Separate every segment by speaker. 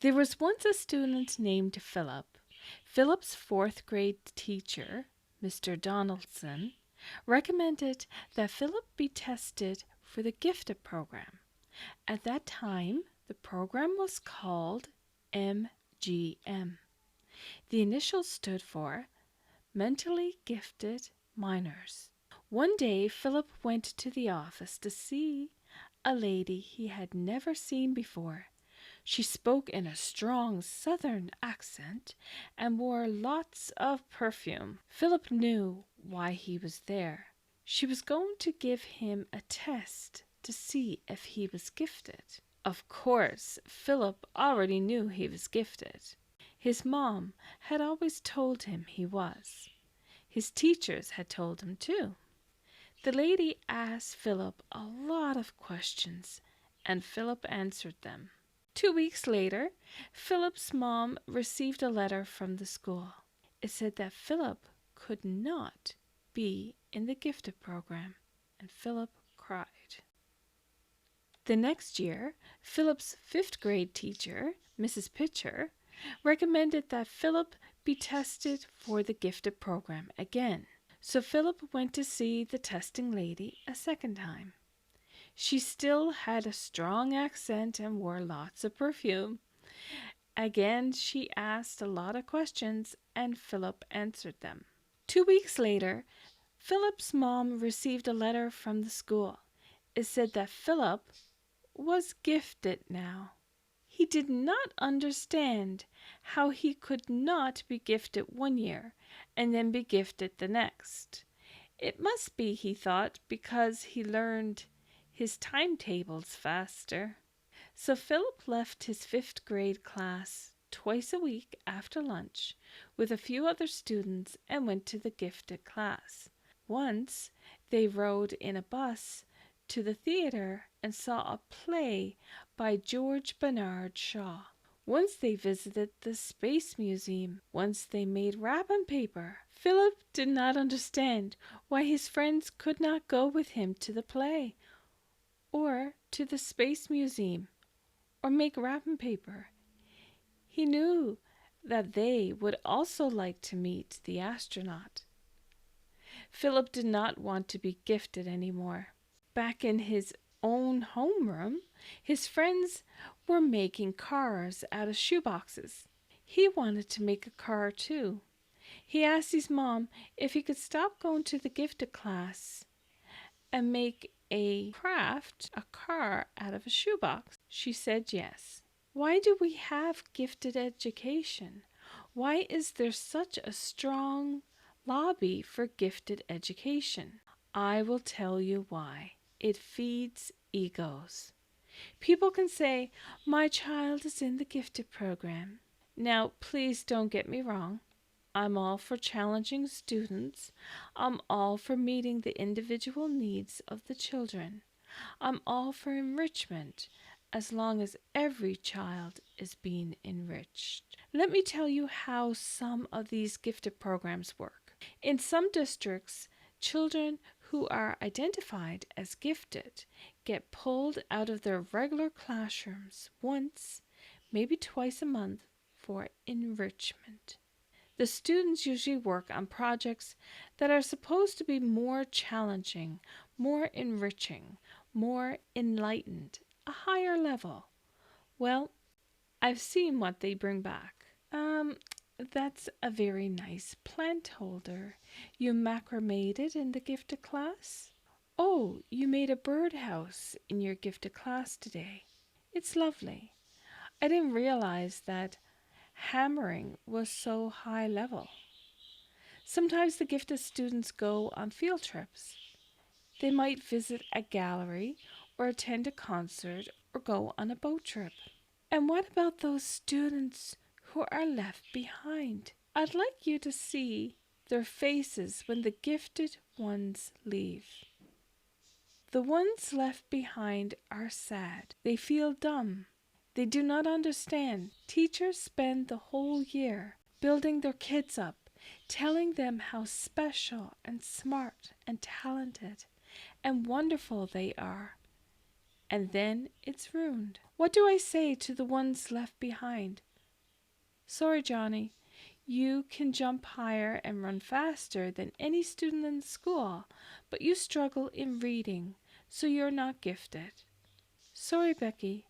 Speaker 1: There was once a student named Philip. Philip's fourth grade teacher, Mr. Donaldson, recommended that Philip be tested for the gifted program. At that time, the program was called MGM. The initials stood for Mentally Gifted Minors. One day, Philip went to the office to see a lady he had never seen before. She spoke in a strong southern accent and wore lots of perfume. Philip knew why he was there. She was going to give him a test to see if he was gifted. Of course, Philip already knew he was gifted. His mom had always told him he was. His teachers had told him too. The lady asked Philip a lot of questions, and Philip answered them. 2 weeks later, Philip's mom received a letter from the school. It said that Philip could not be in the gifted program, and Philip cried. The next year, Philip's fifth grade teacher, Mrs. Pitcher, recommended that Philip be tested for the gifted program again. So Philip went to see the testing lady a second time. She still had a strong accent and wore lots of perfume. Again, she asked a lot of questions, and Philip answered them. 2 weeks later, Philip's mom received a letter from the school. It said that Philip was gifted now. He did not understand how he could not be gifted 1 year and then be gifted the next. It must be, he thought, because he learned his timetables faster. So Philip left his fifth grade class twice a week after lunch with a few other students and went to the gifted class. Once they rode in a bus to the theater and saw a play by George Bernard Shaw. Once they visited the Space Museum. Once they made wrapping paper. Philip did not understand why his friends could not go with him to the play, or to the Space Museum, or make wrapping paper. He knew that they would also like to meet the astronaut. Philip did not want to be gifted anymore. Back in his own homeroom, his friends were making cars out of shoeboxes. He wanted to make a car too. He asked his mom if he could stop going to the gifted class and make a car out of a shoebox. She said yes. Why do we have gifted education? Why is there such a strong lobby for gifted education? I will tell you why. It feeds egos. People can say, my child is in the gifted program. Now, please don't get me wrong. I'm all for challenging students. I'm all for meeting the individual needs of the children. I'm all for enrichment, as long as every child is being enriched. Let me tell you how some of these gifted programs work. In some districts, children who are identified as gifted get pulled out of their regular classrooms once, maybe twice a month for enrichment. The students usually work on projects that are supposed to be more challenging, more enriching, more enlightened, a higher level. Well, I've seen what they bring back. That's a very nice plant holder. You macrameed it in the gifted class? Oh, you made a birdhouse in your gifted class today. It's lovely. I didn't realize that hammering was so high level. Sometimes the gifted students go on field trips. They might visit a gallery or attend a concert or go on a boat trip. And what about those students who are left behind? I'd like you to see their faces when the gifted ones leave. The ones left behind are sad. They feel dumb. They do not understand. Teachers spend the whole year building their kids up, telling them how special and smart and talented and wonderful they are. and then it's ruined. What do I say to the ones left behind? Sorry, Johnny, you can jump higher and run faster than any student in the school, but you struggle in reading, so you're not gifted. Sorry, Becky,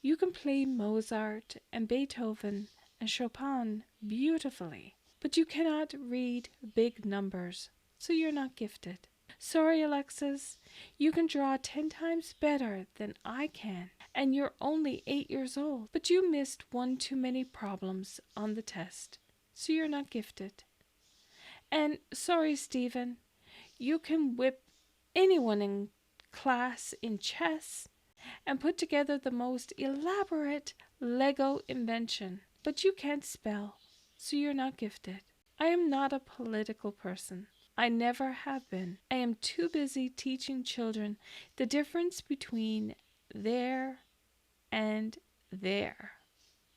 Speaker 1: you can play Mozart and Beethoven and Chopin beautifully, but you cannot read big numbers, so you're not gifted. Sorry, Alexis, you can draw 10 times better than I can, and you're only 8 years old, but you missed one too many problems on the test, so you're not gifted. And sorry, Stephen, you can whip anyone in class in chess and put together the most elaborate Lego invention, but you can't spell, so you're not gifted. I am not a political person. I never have been. I am too busy teaching children the difference between there and there,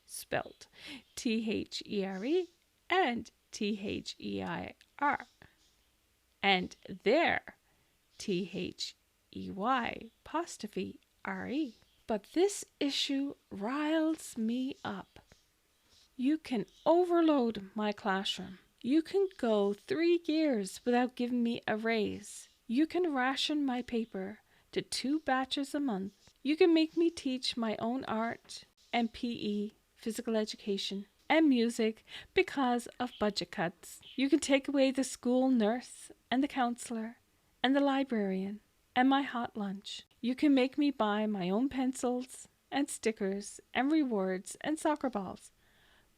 Speaker 1: spelt THERE and THEIR, and there, THEY apostrophe RE. But this issue riles me up. You can overload my classroom. You can go 3 years without giving me a raise. You can ration my paper to 2 batches a month. You can make me teach my own art and PE, physical education, and music because of budget cuts. You can take away the school nurse and the counselor and the librarian and my hot lunch. You can make me buy my own pencils and stickers and rewards and soccer balls.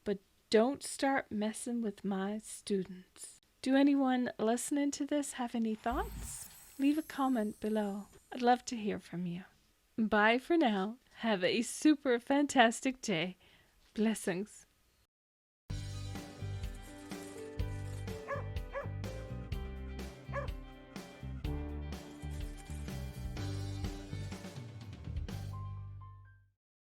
Speaker 1: But don't start messing with my students. Do anyone listening to this have any thoughts? Leave a comment below. I'd love to hear from you. Bye for now. Have a super fantastic day. Blessings.